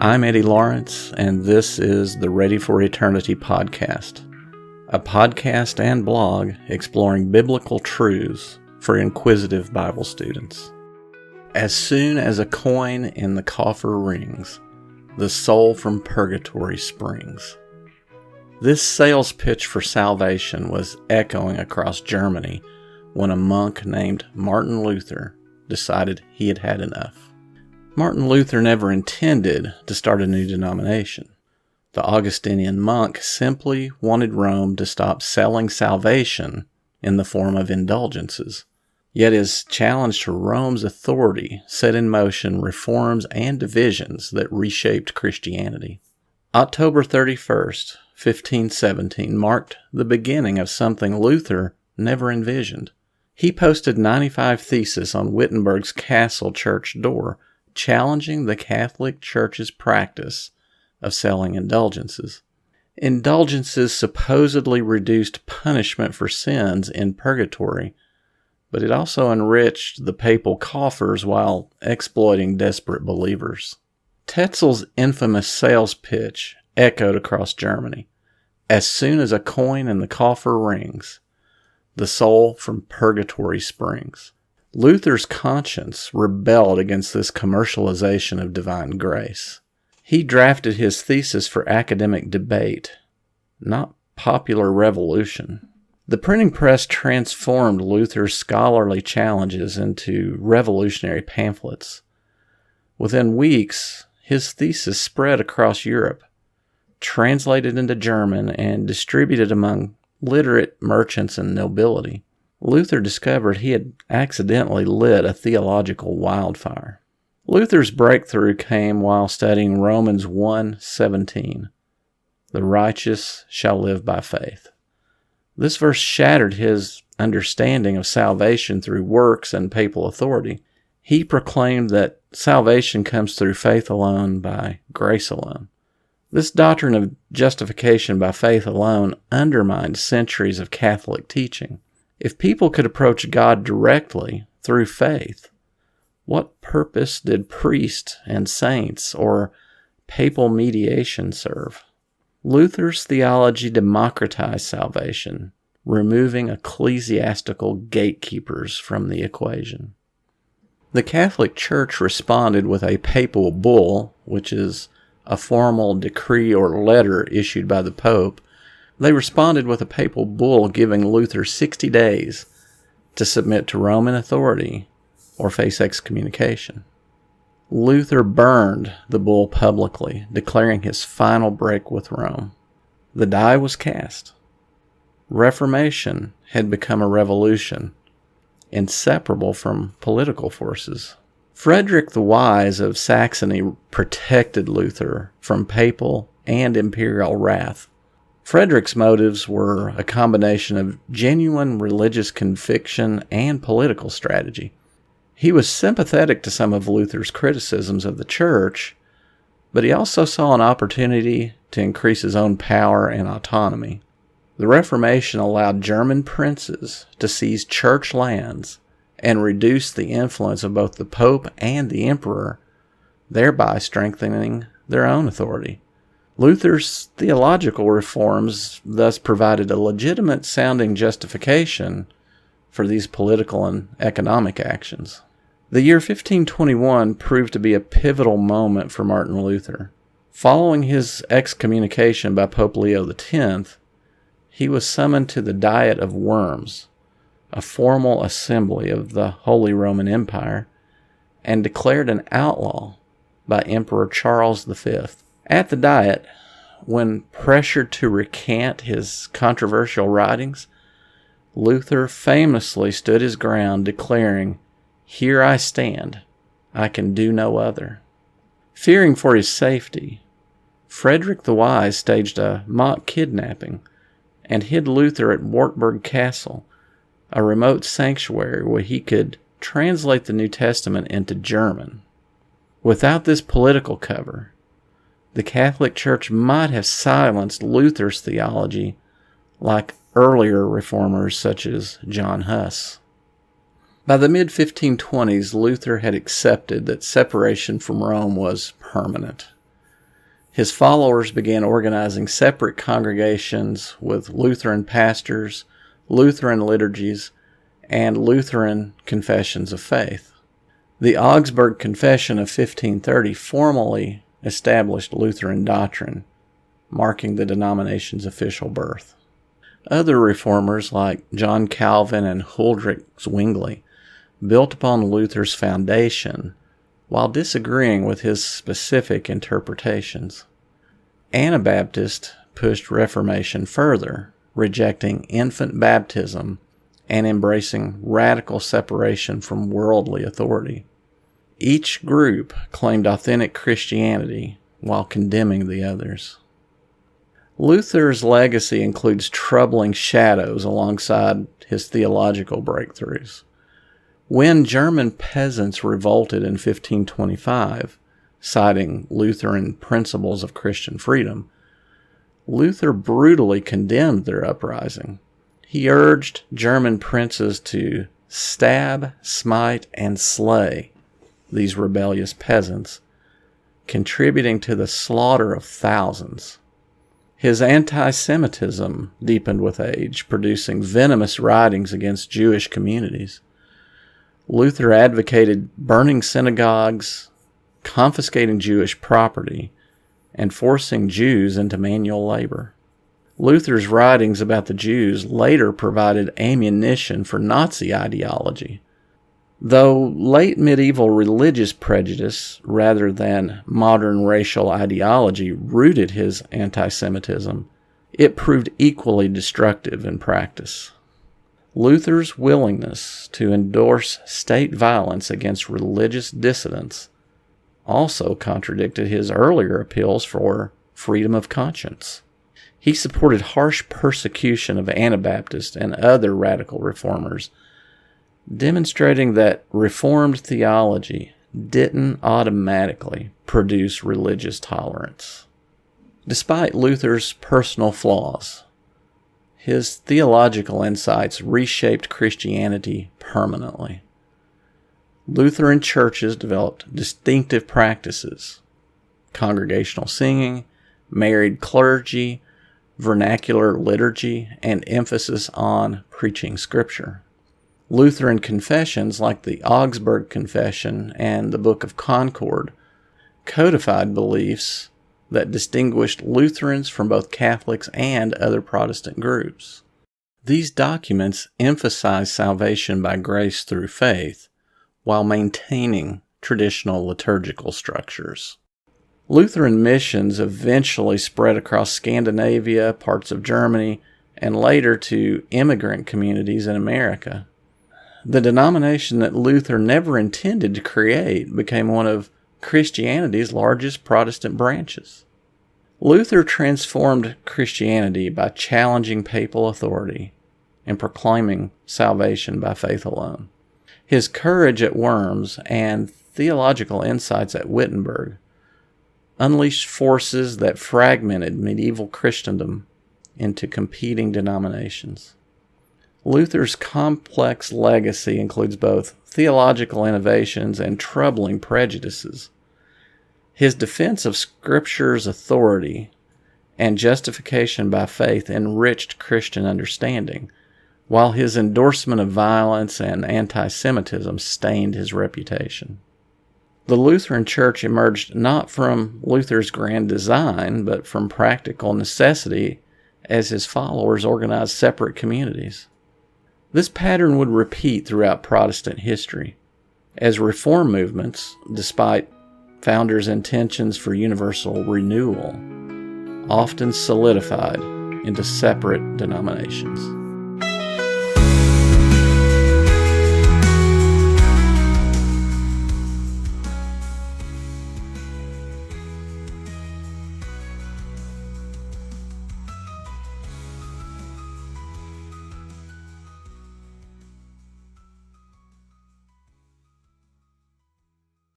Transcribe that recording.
I'm Eddie Lawrence, and this is the Ready for Eternity podcast, a podcast and blog exploring biblical truths for inquisitive Bible students. As soon as a coin in the coffer rings, the soul from purgatory springs. This sales pitch for salvation was echoing across Germany when a monk named Martin Luther decided he had had enough. Martin Luther never intended to start a new denomination. The Augustinian monk simply wanted Rome to stop selling salvation in the form of indulgences. Yet his challenge to Rome's authority set in motion reforms and divisions that reshaped Christianity. October 31st, 1517 marked the beginning of something Luther never envisioned. He posted 95 theses on Wittenberg's castle church door, challenging the Catholic Church's practice of selling indulgences. Indulgences supposedly reduced punishment for sins in purgatory, but it also enriched the papal coffers while exploiting desperate believers. Tetzel's infamous sales pitch echoed across Germany. As soon as a coin in the coffer rings, the soul from purgatory springs. Luther's conscience rebelled against this commercialization of divine grace. He drafted his thesis for academic debate, not popular revolution. The printing press transformed Luther's scholarly challenges into revolutionary pamphlets. Within weeks, his thesis spread across Europe, translated into German, and distributed among literate merchants and nobility. Luther discovered he had accidentally lit a theological wildfire. Luther's breakthrough came while studying Romans 1:17. The righteous shall live by faith. This verse shattered his understanding of salvation through works and papal authority. He proclaimed that salvation comes through faith alone by grace alone. This doctrine of justification by faith alone undermined centuries of Catholic teaching. If people could approach God directly through faith, what purpose did priests and saints or papal mediation serve? Luther's theology democratized salvation, removing ecclesiastical gatekeepers from the equation. The Catholic Church responded with a papal bull, which is a formal decree or letter issued by the Pope. They responded with a papal bull giving Luther 60 days to submit to Roman authority or face excommunication. Luther burned the bull publicly, declaring his final break with Rome. The die was cast. Reformation had become a revolution, inseparable from political forces. Frederick the Wise of Saxony protected Luther from papal and imperial wrath. Frederick's motives were a combination of genuine religious conviction and political strategy. He was sympathetic to some of Luther's criticisms of the Church, but he also saw an opportunity to increase his own power and autonomy. The Reformation allowed German princes to seize church lands and reduce the influence of both the Pope and the Emperor, thereby strengthening their own authority. Luther's theological reforms thus provided a legitimate-sounding justification for these political and economic actions. The year 1521 proved to be a pivotal moment for Martin Luther. Following his excommunication by Pope Leo X, he was summoned to the Diet of Worms, a formal assembly of the Holy Roman Empire, and declared an outlaw by Emperor Charles V. At the Diet, when pressured to recant his controversial writings, Luther famously stood his ground, declaring, "Here I stand, I can do no other." Fearing for his safety, Frederick the Wise staged a mock kidnapping and hid Luther at Wartburg Castle, a remote sanctuary where he could translate the New Testament into German. Without this political cover, the Catholic Church might have silenced Luther's theology like earlier reformers such as John Huss. By the mid-1520s, Luther had accepted that separation from Rome was permanent. His followers began organizing separate congregations with Lutheran pastors, Lutheran liturgies, and Lutheran confessions of faith. The Augsburg Confession of 1530 formally established Lutheran doctrine, marking the denomination's official birth. Other reformers like John Calvin and Huldrych Zwingli built upon Luther's foundation while disagreeing with his specific interpretations. Anabaptists pushed Reformation further, rejecting infant baptism and embracing radical separation from worldly authority. Each group claimed authentic Christianity while condemning the others. Luther's legacy includes troubling shadows alongside his theological breakthroughs. When German peasants revolted in 1525, citing Lutheran principles of Christian freedom, Luther brutally condemned their uprising. He urged German princes to stab, smite, and slay these rebellious peasants, contributing to the slaughter of thousands. His anti-Semitism deepened with age, producing venomous writings against Jewish communities. Luther advocated burning synagogues, confiscating Jewish property, and forcing Jews into manual labor. Luther's writings about the Jews later provided ammunition for Nazi ideology. Though late medieval religious prejudice, rather than modern racial ideology, rooted his anti-Semitism, it proved equally destructive in practice. Luther's willingness to endorse state violence against religious dissidents also contradicted his earlier appeals for freedom of conscience. He supported harsh persecution of Anabaptists and other radical reformers, demonstrating that Reformed theology didn't automatically produce religious tolerance. Despite Luther's personal flaws, his theological insights reshaped Christianity permanently. Lutheran churches developed distinctive practices: congregational singing, married clergy, vernacular liturgy, and emphasis on preaching Scripture. Lutheran confessions like the Augsburg Confession and the Book of Concord codified beliefs that distinguished Lutherans from both Catholics and other Protestant groups. These documents emphasize salvation by grace through faith while maintaining traditional liturgical structures. Lutheran missions eventually spread across Scandinavia, parts of Germany, and later to immigrant communities in America. The denomination that Luther never intended to create became one of Christianity's largest Protestant branches. Luther transformed Christianity by challenging papal authority and proclaiming salvation by faith alone. His courage at Worms and theological insights at Wittenberg unleashed forces that fragmented medieval Christendom into competing denominations. Luther's complex legacy includes both theological innovations and troubling prejudices. His defense of Scripture's authority and justification by faith enriched Christian understanding, while his endorsement of violence and anti-Semitism stained his reputation. The Lutheran Church emerged not from Luther's grand design, but from practical necessity as his followers organized separate communities. This pattern would repeat throughout Protestant history, as reform movements, despite founders' intentions for universal renewal, often solidified into separate denominations.